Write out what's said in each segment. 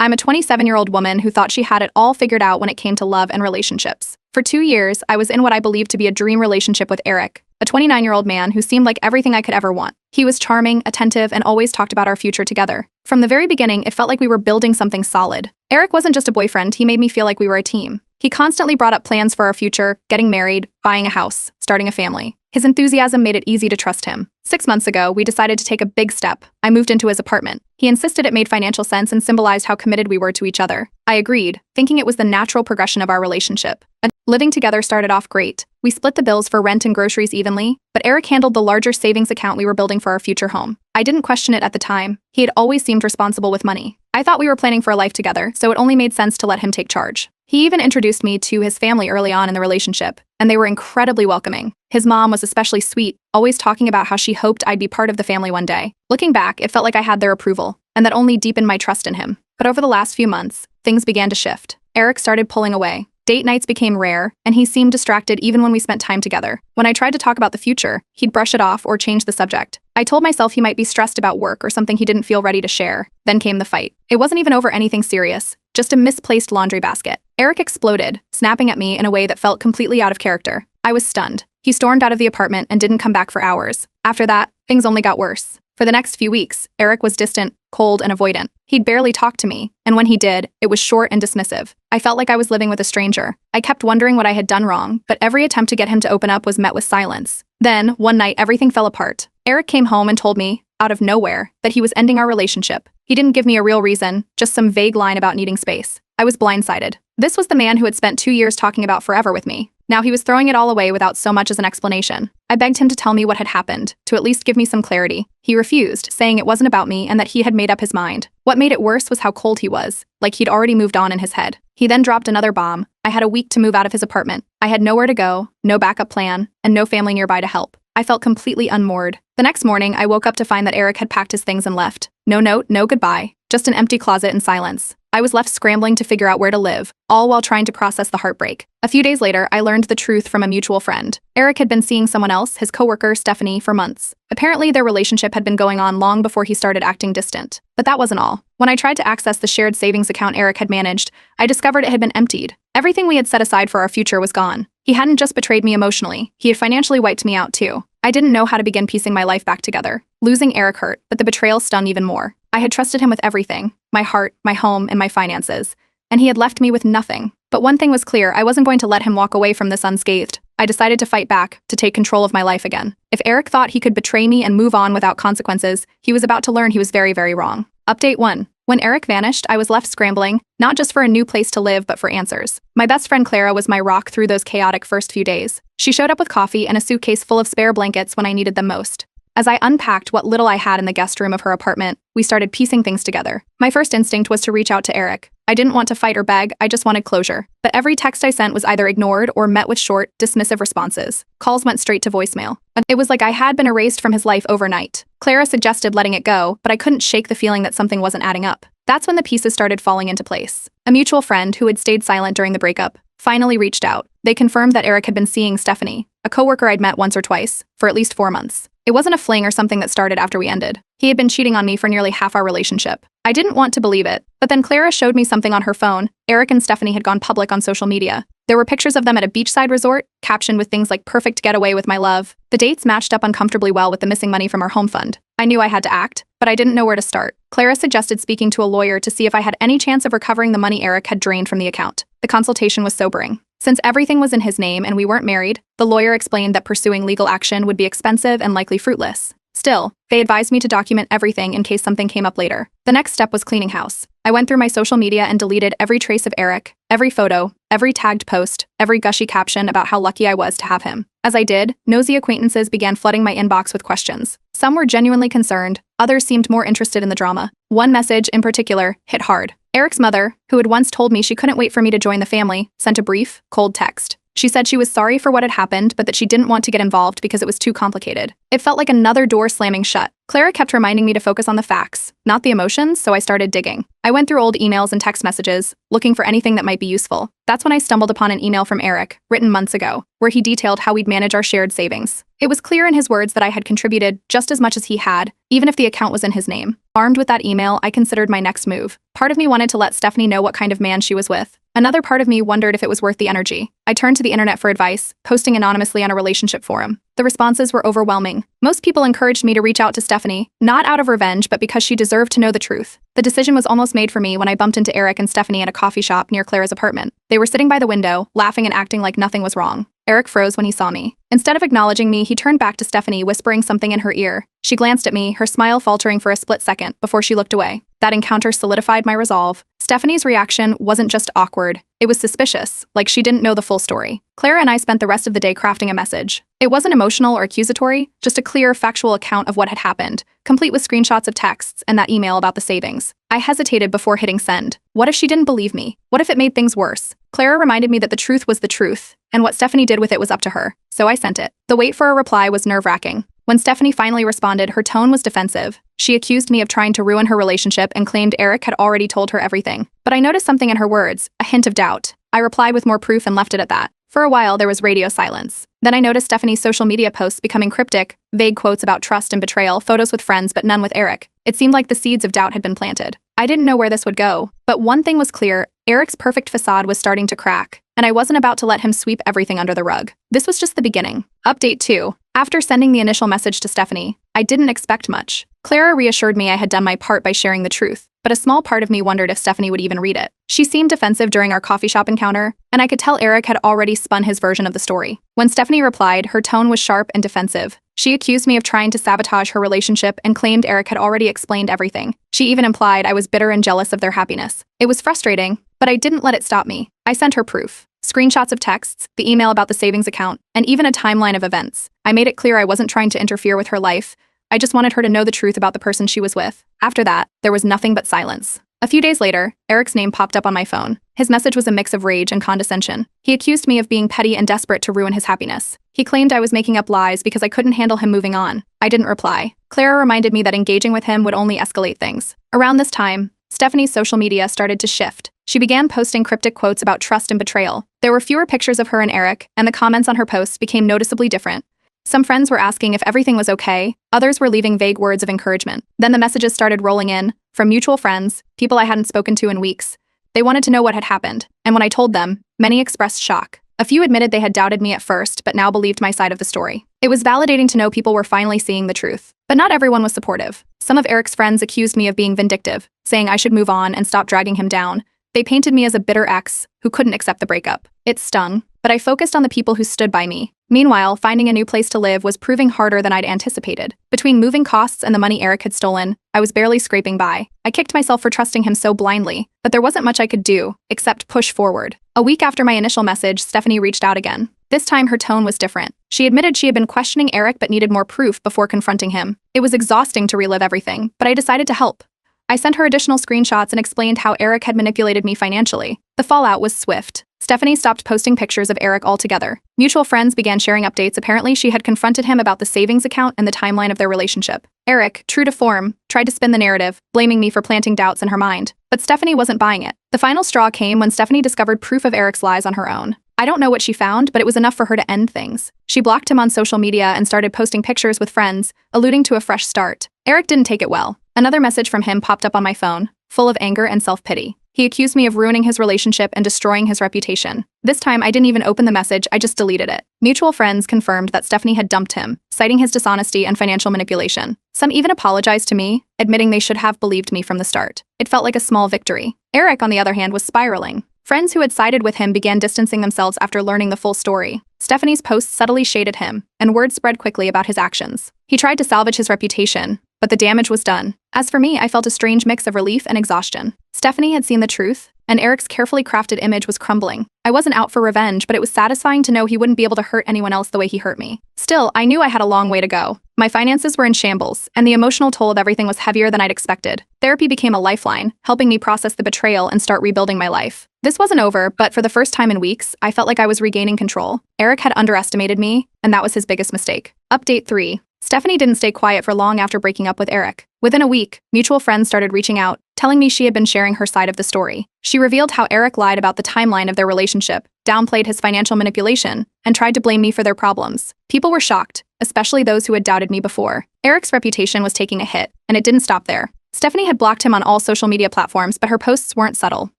I'm a 27-year-old woman who thought she had it all figured out when it came to love and relationships. For 2 years, I was in what I believed to be a dream relationship with Eric, a 29-year-old man who seemed like everything I could ever want. He was charming, attentive, and always talked about our future together. From the very beginning, it felt like we were building something solid. Eric wasn't just a boyfriend, he made me feel like we were a team. He constantly brought up plans for our future, getting married, buying a house, starting a family. His enthusiasm made it easy to trust him. 6 months ago, we decided to take a big step. I moved into his apartment. He insisted it made financial sense and symbolized how committed we were to each other. I agreed, thinking it was the natural progression of our relationship. Living together started off great. We split the bills for rent and groceries evenly, but Eric handled the larger savings account we were building for our future home. I didn't question it at the time. He had always seemed responsible with money. I thought we were planning for a life together, so it only made sense to let him take charge. He even introduced me to his family early on in the relationship, and they were incredibly welcoming. His mom was especially sweet, always talking about how she hoped I'd be part of the family one day. Looking back, it felt like I had their approval, and that only deepened my trust in him. But over the last few months, things began to shift. Eric started pulling away. Date nights became rare, and he seemed distracted even when we spent time together. When I tried to talk about the future, he'd brush it off or change the subject. I told myself he might be stressed about work or something he didn't feel ready to share. Then came the fight. It wasn't even over anything serious, just a misplaced laundry basket. Eric exploded, snapping at me in a way that felt completely out of character. I was stunned. He stormed out of the apartment and didn't come back for hours. After that, things only got worse. For the next few weeks, Eric was distant, cold, and avoidant. He'd barely talk to me, and when he did, it was short and dismissive. I felt like I was living with a stranger. I kept wondering what I had done wrong, but every attempt to get him to open up was met with silence. Then, one night, everything fell apart. Eric came home and told me, out of nowhere, that he was ending our relationship. He didn't give me a real reason, just some vague line about needing space. I was blindsided. This was the man who had spent 2 years talking about forever with me. Now he was throwing it all away without so much as an explanation. I begged him to tell me what had happened, to at least give me some clarity. He refused, saying it wasn't about me and that he had made up his mind. What made it worse was how cold he was, like he'd already moved on in his head. He then dropped another bomb. I had a week to move out of his apartment. I had nowhere to go, no backup plan, and no family nearby to help. I felt completely unmoored. The next morning, I woke up to find that Eric had packed his things and left. No note, no goodbye, just an empty closet and silence. I was left scrambling to figure out where to live, all while trying to process the heartbreak. A few days later, I learned the truth from a mutual friend. Eric had been seeing someone else, his coworker, Stephanie, for months. Apparently, their relationship had been going on long before he started acting distant. But that wasn't all. When I tried to access the shared savings account Eric had managed, I discovered it had been emptied. Everything we had set aside for our future was gone. He hadn't just betrayed me emotionally, he had financially wiped me out too. I didn't know how to begin piecing my life back together. Losing Eric hurt, but the betrayal stung even more. I had trusted him with everything, my heart, my home, and my finances, and he had left me with nothing. But one thing was clear, I wasn't going to let him walk away from this unscathed. I decided to fight back, to take control of my life again. If Eric thought he could betray me and move on without consequences, he was about to learn he was very, very wrong. Update 1. When Eric vanished, I was left scrambling, not just for a new place to live, but for answers. My best friend Clara was my rock through those chaotic first few days. She showed up with coffee and a suitcase full of spare blankets when I needed them most. As I unpacked what little I had in the guest room of her apartment, we started piecing things together. My first instinct was to reach out to Eric. I didn't want to fight or beg, I just wanted closure. But every text I sent was either ignored or met with short, dismissive responses. Calls went straight to voicemail. It was like I had been erased from his life overnight. Clara suggested letting it go, but I couldn't shake the feeling that something wasn't adding up. That's when the pieces started falling into place. A mutual friend who had stayed silent during the breakup finally reached out. They confirmed that Eric had been seeing Stephanie, a coworker I'd met once or twice, for at least 4 months. It wasn't a fling or something that started after we ended. He had been cheating on me for nearly half our relationship. I didn't want to believe it, but then Clara showed me something on her phone. Eric and Stephanie had gone public on social media. There were pictures of them at a beachside resort, captioned with things like "perfect getaway with my love." The dates matched up uncomfortably well with the missing money from our home fund. I knew I had to act, but I didn't know where to start. Clara suggested speaking to a lawyer to see if I had any chance of recovering the money Eric had drained from the account. The consultation was sobering. Since everything was in his name and we weren't married, the lawyer explained that pursuing legal action would be expensive and likely fruitless. Still, they advised me to document everything in case something came up later. The next step was cleaning house. I went through my social media and deleted every trace of Eric, every photo, every tagged post, every gushy caption about how lucky I was to have him. As I did, nosy acquaintances began flooding my inbox with questions. Some were genuinely concerned, others seemed more interested in the drama. One message, in particular, hit hard. Eric's mother, who had once told me she couldn't wait for me to join the family, sent a brief, cold text. She said she was sorry for what had happened, but that she didn't want to get involved because it was too complicated. It felt like another door slamming shut. Clara kept reminding me to focus on the facts, not the emotions, so I started digging. I went through old emails and text messages, looking for anything that might be useful. That's when I stumbled upon an email from Eric, written months ago, where he detailed how we'd manage our shared savings. It was clear in his words that I had contributed just as much as he had, even if the account was in his name. Armed with that email, I considered my next move. Part of me wanted to let Stephanie know what kind of man she was with. Another part of me wondered if it was worth the energy. I turned to the internet for advice, posting anonymously on a relationship forum. The responses were overwhelming. Most people encouraged me to reach out to Stephanie, not out of revenge, but because she deserved to know the truth. The decision was almost made for me when I bumped into Eric and Stephanie at a coffee shop near Clara's apartment. They were sitting by the window, laughing and acting like nothing was wrong. Eric froze when he saw me. Instead of acknowledging me, he turned back to Stephanie, whispering something in her ear. She glanced at me, her smile faltering for a split second before she looked away. That encounter solidified my resolve. Stephanie's reaction wasn't just awkward, it was suspicious, like she didn't know the full story. Clara and I spent the rest of the day crafting a message. It wasn't emotional or accusatory, just a clear, factual account of what had happened, complete with screenshots of texts and that email about the savings. I hesitated before hitting send. What if she didn't believe me? What if it made things worse? Clara reminded me that the truth was the truth, and what Stephanie did with it was up to her. So I sent it. The wait for a reply was nerve-wracking. When Stephanie finally responded, her tone was defensive. She accused me of trying to ruin her relationship and claimed Eric had already told her everything. But I noticed something in her words, a hint of doubt. I replied with more proof and left it at that. For a while, there was radio silence. Then I noticed Stephanie's social media posts becoming cryptic, vague quotes about trust and betrayal, photos with friends but none with Eric. It seemed like the seeds of doubt had been planted. I didn't know where this would go, but one thing was clear, Eric's perfect facade was starting to crack, and I wasn't about to let him sweep everything under the rug. This was just the beginning. Update 2. After sending the initial message to Stephanie, I didn't expect much. Clara reassured me I had done my part by sharing the truth, but a small part of me wondered if Stephanie would even read it. She seemed defensive during our coffee shop encounter, and I could tell Eric had already spun his version of the story. When Stephanie replied, her tone was sharp and defensive. She accused me of trying to sabotage her relationship and claimed Eric had already explained everything. She even implied I was bitter and jealous of their happiness. It was frustrating, but I didn't let it stop me. I sent her proof. Screenshots of texts, the email about the savings account, and even a timeline of events. I made it clear I wasn't trying to interfere with her life. I just wanted her to know the truth about the person she was with. After that, there was nothing but silence. A few days later, Eric's name popped up on my phone. His message was a mix of rage and condescension. He accused me of being petty and desperate to ruin his happiness. He claimed I was making up lies because I couldn't handle him moving on. I didn't reply. Clara reminded me that engaging with him would only escalate things. Around this time, Stephanie's social media started to shift. She began posting cryptic quotes about trust and betrayal. There were fewer pictures of her and Eric, and the comments on her posts became noticeably different. Some friends were asking if everything was okay, others were leaving vague words of encouragement. Then the messages started rolling in, from mutual friends, people I hadn't spoken to in weeks. They wanted to know what had happened, and when I told them, many expressed shock. A few admitted they had doubted me at first, but now believed my side of the story. It was validating to know people were finally seeing the truth. But not everyone was supportive. Some of Eric's friends accused me of being vindictive, saying I should move on and stop dragging him down. They painted me as a bitter ex who couldn't accept the breakup. It stung, but I focused on the people who stood by me. Meanwhile, finding a new place to live was proving harder than I'd anticipated. Between moving costs and the money Eric had stolen, I was barely scraping by. I kicked myself for trusting him so blindly, but there wasn't much I could do, except push forward. A week after my initial message, Stephanie reached out again. This time, her tone was different. She admitted she had been questioning Eric but needed more proof before confronting him. It was exhausting to relive everything, but I decided to help. I sent her additional screenshots and explained how Eric had manipulated me financially. The fallout was swift. Stephanie stopped posting pictures of Eric altogether. Mutual friends began sharing updates. Apparently, she had confronted him about the savings account and the timeline of their relationship. Eric, true to form, tried to spin the narrative, blaming me for planting doubts in her mind. But Stephanie wasn't buying it. The final straw came when Stephanie discovered proof of Eric's lies on her own. I don't know what she found, but it was enough for her to end things. She blocked him on social media and started posting pictures with friends, alluding to a fresh start. Eric didn't take it well. Another message from him popped up on my phone, full of anger and self-pity. He accused me of ruining his relationship and destroying his reputation. This time, I didn't even open the message, I just deleted it. Mutual friends confirmed that Stephanie had dumped him, citing his dishonesty and financial manipulation. Some even apologized to me, admitting they should have believed me from the start. It felt like a small victory. Eric, on the other hand, was spiraling. Friends who had sided with him began distancing themselves after learning the full story. Stephanie's posts subtly shaded him, and word spread quickly about his actions. He tried to salvage his reputation, but the damage was done. As for me, I felt a strange mix of relief and exhaustion. Stephanie had seen the truth, and Eric's carefully crafted image was crumbling. I wasn't out for revenge, but it was satisfying to know he wouldn't be able to hurt anyone else the way he hurt me. Still, I knew I had a long way to go. My finances were in shambles, and the emotional toll of everything was heavier than I'd expected. Therapy became a lifeline, helping me process the betrayal and start rebuilding my life. This wasn't over, but for the first time in weeks, I felt like I was regaining control. Eric had underestimated me, and that was his biggest mistake. Update 3. Stephanie didn't stay quiet for long after breaking up with Eric. Within a week, mutual friends started reaching out, telling me she had been sharing her side of the story. She revealed how Eric lied about the timeline of their relationship, downplayed his financial manipulation, and tried to blame me for their problems. People were shocked, especially those who had doubted me before. Eric's reputation was taking a hit, and it didn't stop there. Stephanie had blocked him on all social media platforms, but her posts weren't subtle.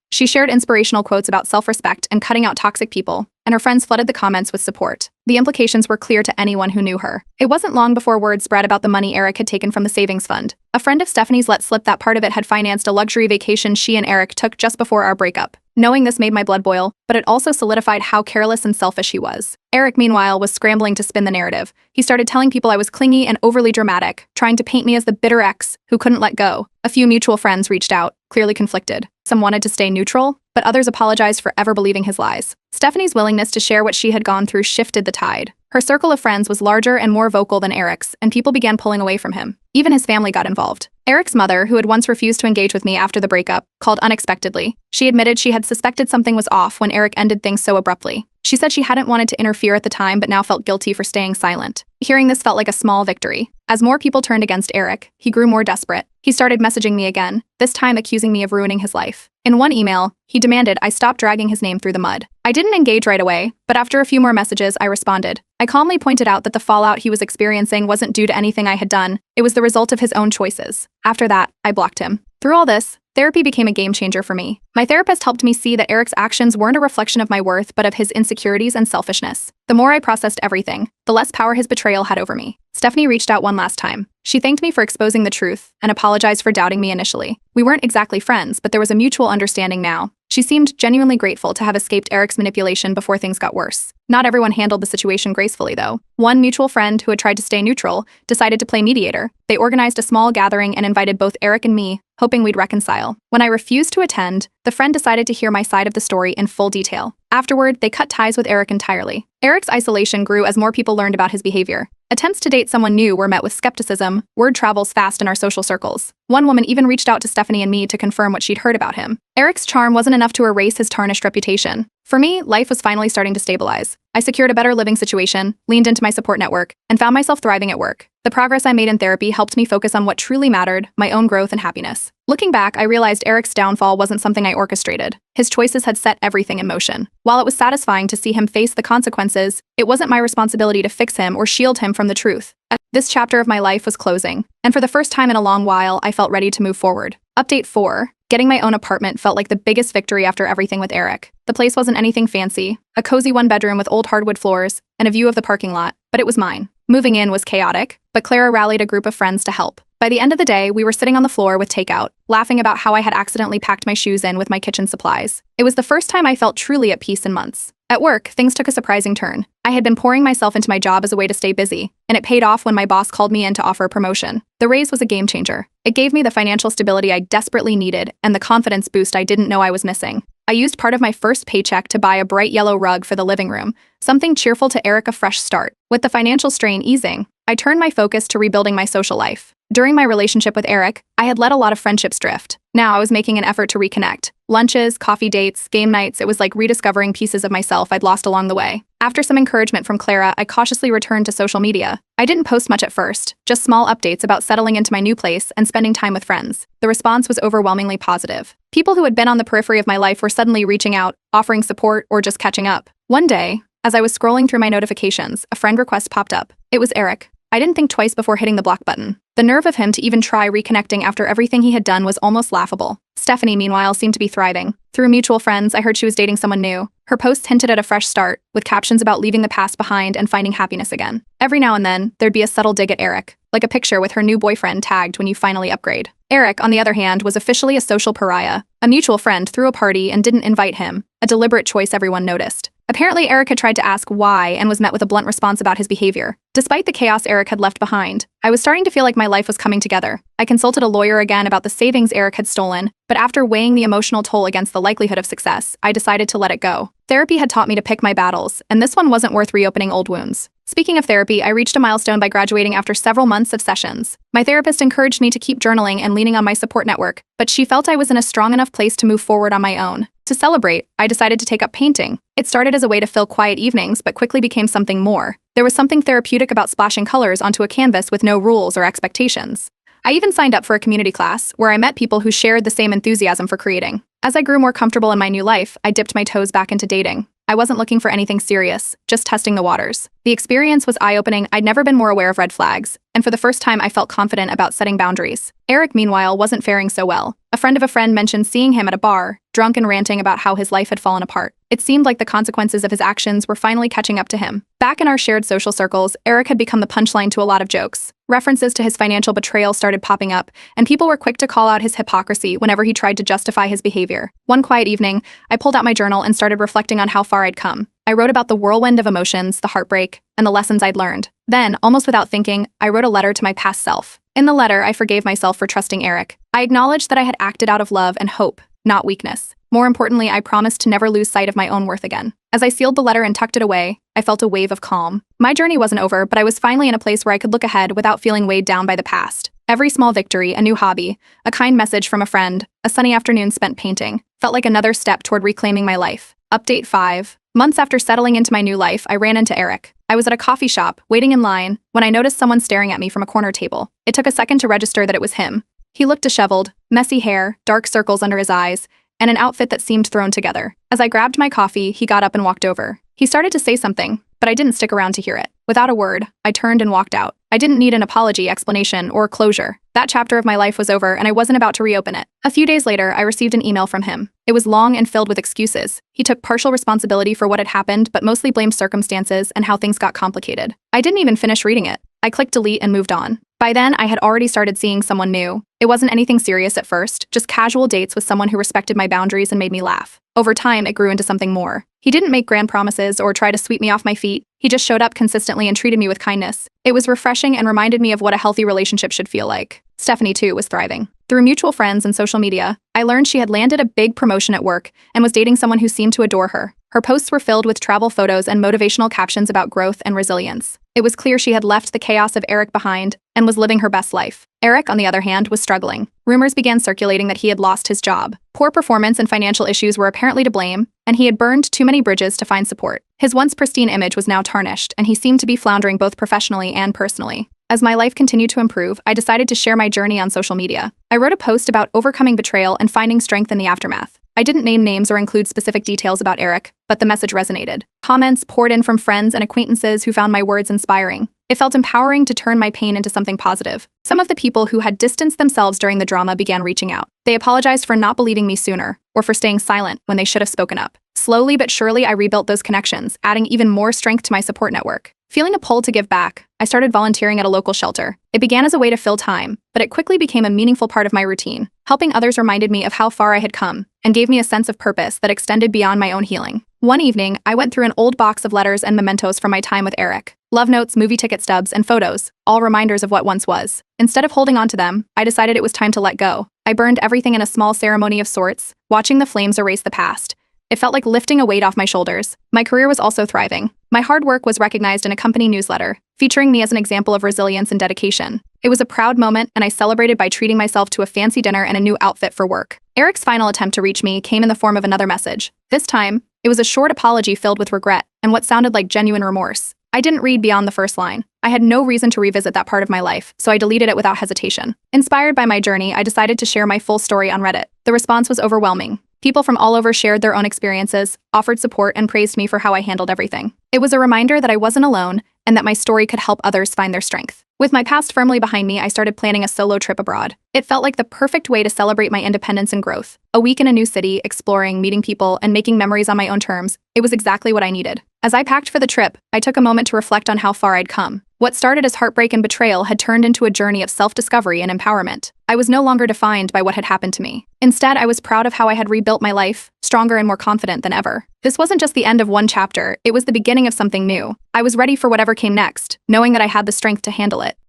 She shared inspirational quotes about self-respect and cutting out toxic people, and her friends flooded the comments with support. The implications were clear to anyone who knew her. It wasn't long before word spread about the money Eric had taken from the savings fund. A friend of Stephanie's let slip that part of it had financed a luxury vacation she and Eric took just before our breakup. Knowing this made my blood boil, but it also solidified how careless and selfish he was. Eric, meanwhile, was scrambling to spin the narrative. He started telling people I was clingy and overly dramatic, trying to paint me as the bitter ex who couldn't let go. A few mutual friends reached out, clearly conflicted. Some wanted to stay neutral, but others apologized for ever believing his lies. Stephanie's willingness to share what she had gone through shifted the tide. Her circle of friends was larger and more vocal than Eric's, and people began pulling away from him. Even his family got involved. Eric's mother, who had once refused to engage with me after the breakup, called unexpectedly. She admitted she had suspected something was off when Eric ended things so abruptly. She said she hadn't wanted to interfere at the time but now felt guilty for staying silent. Hearing this felt like a small victory. As more people turned against Eric, he grew more desperate. He started messaging me again, this time accusing me of ruining his life. In one email, he demanded I stop dragging his name through the mud. I didn't engage right away, but after a few more messages, I responded. I calmly pointed out that the fallout he was experiencing wasn't due to anything I had done. It was the result of his own choices. After that, I blocked him. Through all this, therapy became a game changer for me. My therapist helped me see that Eric's actions weren't a reflection of my worth, but of his insecurities and selfishness. The more I processed everything, the less power his betrayal had over me. Stephanie reached out one last time. She thanked me for exposing the truth and apologized for doubting me initially. We weren't exactly friends, but there was a mutual understanding now. She seemed genuinely grateful to have escaped Eric's manipulation before things got worse. Not everyone handled the situation gracefully, though. One mutual friend who had tried to stay neutral decided to play mediator. They organized a small gathering and invited both Eric and me, hoping we'd reconcile. When I refused to attend, the friend decided to hear my side of the story in full detail. Afterward, they cut ties with Eric entirely. Eric's isolation grew as more people learned about his behavior. Attempts to date someone new were met with skepticism. Word travels fast in our social circles. One woman even reached out to Stephanie and me to confirm what she'd heard about him. Eric's charm wasn't enough to erase his tarnished reputation. For me, life was finally starting to stabilize. I secured a better living situation, leaned into my support network, and found myself thriving at work. The progress I made in therapy helped me focus on what truly mattered, my own growth and happiness. Looking back, I realized Eric's downfall wasn't something I orchestrated. His choices had set everything in motion. While it was satisfying to see him face the consequences, it wasn't my responsibility to fix him or shield him from the truth. This chapter of my life was closing, and for the first time in a long while, I felt ready to move forward. Update 4. Getting my own apartment felt like the biggest victory after everything with Eric. The place wasn't anything fancy, a cozy one-bedroom with old hardwood floors and a view of the parking lot, but it was mine. Moving in was chaotic, but Clara rallied a group of friends to help. By the end of the day, we were sitting on the floor with takeout, laughing about how I had accidentally packed my shoes in with my kitchen supplies. It was the first time I felt truly at peace in months. At work, things took a surprising turn. I had been pouring myself into my job as a way to stay busy, and it paid off when my boss called me in to offer a promotion. The raise was a game changer. It gave me the financial stability I desperately needed and the confidence boost I didn't know I was missing. I used part of my first paycheck to buy a bright yellow rug for the living room, something cheerful to Eric a fresh start. With the financial strain easing, I turned my focus to rebuilding my social life. During my relationship with Eric, I had let a lot of friendships drift. Now I was making an effort to reconnect. Lunches, coffee dates, game nights, it was like rediscovering pieces of myself I'd lost along the way. After some encouragement from Clara, I cautiously returned to social media. I didn't post much at first, just small updates about settling into my new place and spending time with friends. The response was overwhelmingly positive. People who had been on the periphery of my life were suddenly reaching out, offering support, or just catching up. One day, as I was scrolling through my notifications, a friend request popped up. It was Eric. I didn't think twice before hitting the block button. The nerve of him to even try reconnecting after everything he had done was almost laughable. Stephanie, meanwhile, seemed to be thriving. Through mutual friends, I heard she was dating someone new. Her posts hinted at a fresh start, with captions about leaving the past behind and finding happiness again. Every now and then, there'd be a subtle dig at Eric, like a picture with her new boyfriend tagged when you finally upgrade. Eric, on the other hand, was officially a social pariah. A mutual friend threw a party and didn't invite him, a deliberate choice everyone noticed. Apparently, Eric had tried to ask why and was met with a blunt response about his behavior. Despite the chaos Eric had left behind, I was starting to feel like my life was coming together. I consulted a lawyer again about the savings Eric had stolen, but after weighing the emotional toll against the likelihood of success, I decided to let it go. Therapy had taught me to pick my battles, and this one wasn't worth reopening old wounds. Speaking of therapy, I reached a milestone by graduating after several months of sessions. My therapist encouraged me to keep journaling and leaning on my support network, but she felt I was in a strong enough place to move forward on my own. To celebrate, I decided to take up painting. It started as a way to fill quiet evenings, but quickly became something more. There was something therapeutic about splashing colors onto a canvas with no rules or expectations. I even signed up for a community class, where I met people who shared the same enthusiasm for creating. As I grew more comfortable in my new life, I dipped my toes back into dating. I wasn't looking for anything serious, just testing the waters. The experience was eye-opening. I'd never been more aware of red flags, and for the first time I felt confident about setting boundaries. Eric, meanwhile, wasn't faring so well. A friend of a friend mentioned seeing him at a bar, drunk and ranting about how his life had fallen apart. It seemed like the consequences of his actions were finally catching up to him. Back in our shared social circles, Eric had become the punchline to a lot of jokes. References to his financial betrayal started popping up, and people were quick to call out his hypocrisy whenever he tried to justify his behavior. One quiet evening, I pulled out my journal and started reflecting on how far I'd come. I wrote about the whirlwind of emotions, the heartbreak, and the lessons I'd learned. Then, almost without thinking, I wrote a letter to my past self. In the letter, I forgave myself for trusting Eric. I acknowledged that I had acted out of love and hope, not weakness. More importantly, I promised to never lose sight of my own worth again. As I sealed the letter and tucked it away, I felt a wave of calm. My journey wasn't over, but I was finally in a place where I could look ahead without feeling weighed down by the past. Every small victory, a new hobby, a kind message from a friend, a sunny afternoon spent painting, felt like another step toward reclaiming my life. Update 5. Months after settling into my new life, I ran into Eric. I was at a coffee shop, waiting in line, when I noticed someone staring at me from a corner table. It took a second to register that it was him. He looked disheveled, messy hair, dark circles under his eyes, and an outfit that seemed thrown together. As I grabbed my coffee, he got up and walked over. He started to say something, but I didn't stick around to hear it. Without a word, I turned and walked out. I didn't need an apology, explanation, or closure. That chapter of my life was over, and I wasn't about to reopen it. A few days later, I received an email from him. It was long and filled with excuses. He took partial responsibility for what had happened, but mostly blamed circumstances and how things got complicated. I didn't even finish reading it. I clicked delete and moved on. By then, I had already started seeing someone new. It wasn't anything serious at first, just casual dates with someone who respected my boundaries and made me laugh. Over time, it grew into something more. He didn't make grand promises or try to sweep me off my feet. He just showed up consistently and treated me with kindness. It was refreshing and reminded me of what a healthy relationship should feel like. Stephanie, too, was thriving. Through mutual friends and social media, I learned she had landed a big promotion at work and was dating someone who seemed to adore her. Her posts were filled with travel photos and motivational captions about growth and resilience. It was clear she had left the chaos of Eric behind and was living her best life. Eric, on the other hand, was struggling. Rumors began circulating that he had lost his job. Poor performance and financial issues were apparently to blame, and he had burned too many bridges to find support. His once pristine image was now tarnished, and he seemed to be floundering both professionally and personally. As my life continued to improve, I decided to share my journey on social media. I wrote a post about overcoming betrayal and finding strength in the aftermath. I didn't name names or include specific details about Eric, but the message resonated. Comments poured in from friends and acquaintances who found my words inspiring. It felt empowering to turn my pain into something positive. Some of the people who had distanced themselves during the drama began reaching out. They apologized for not believing me sooner, or for staying silent when they should have spoken up. Slowly but surely, I rebuilt those connections, adding even more strength to my support network. Feeling a pull to give back, I started volunteering at a local shelter. It began as a way to fill time, but it quickly became a meaningful part of my routine. Helping others reminded me of how far I had come, and gave me a sense of purpose that extended beyond my own healing. One evening, I went through an old box of letters and mementos from my time with Eric. Love notes, movie ticket stubs, and photos, all reminders of what once was. Instead of holding on to them, I decided it was time to let go. I burned everything in a small ceremony of sorts, watching the flames erase the past. It felt like lifting a weight off my shoulders. My career was also thriving. My hard work was recognized in a company newsletter, featuring me as an example of resilience and dedication. It was a proud moment, and I celebrated by treating myself to a fancy dinner and a new outfit for work. Eric's final attempt to reach me came in the form of another message. This time, it was a short apology filled with regret and what sounded like genuine remorse. I didn't read beyond the first line. I had no reason to revisit that part of my life, so I deleted it without hesitation. Inspired by my journey, I decided to share my full story on Reddit. The response was overwhelming. People from all over shared their own experiences, offered support, and praised me for how I handled everything. It was a reminder that I wasn't alone and that my story could help others find their strength. With my past firmly behind me, I started planning a solo trip abroad. It felt like the perfect way to celebrate my independence and growth. A week in a new city, exploring, meeting people, and making memories on my own terms, it was exactly what I needed. As I packed for the trip, I took a moment to reflect on how far I'd come. What started as heartbreak and betrayal had turned into a journey of self-discovery and empowerment. I was no longer defined by what had happened to me. Instead, I was proud of how I had rebuilt my life, stronger and more confident than ever. This wasn't just the end of one chapter, it was the beginning of something new. I was ready for whatever came next, knowing that I had the strength to handle it.